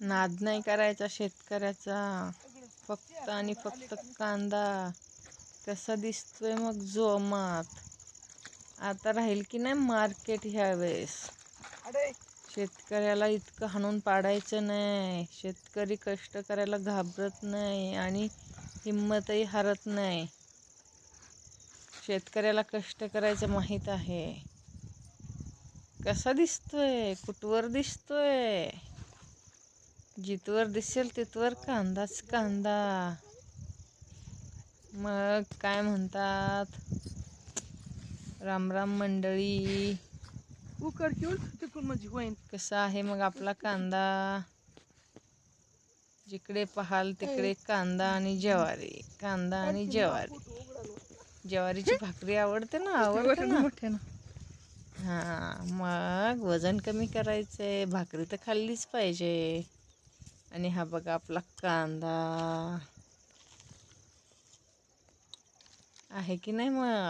नाद नाही करायचा शेतकऱ्याचा, फक्त आणि फक्त कांदा कसा दिसतोय मग जोमात. आता राहील की नाही मार्केट ह्या वेळेस. शेतकऱ्याला इतकं हाणून पाडायचं नाही. शेतकरी कष्ट करायला घाबरत नाही आणि हिंमतही हारत नाही. शेतकऱ्याला कष्ट करायचं माहीत आहे. कसा दिसतोय, कुठवर दिसतोय, जिथवर दिसेल तिथवर कांदाच कांदा. मग काय म्हणतात, राम राम मंडळी. कसा आहे मग आपला कांदा. जिकडे पाहाल तिकडे कांदा आणि ज्वारी, कांदा आणि ज्वारी. ज्वारीची भाकरी आवडते ना, आवडते ना. हां, मग वजन कमी करायचंय, भाकरी तर खाल्लीच पाहिजे. आणि हा बघा आपला कांदा आहे की नाही मग.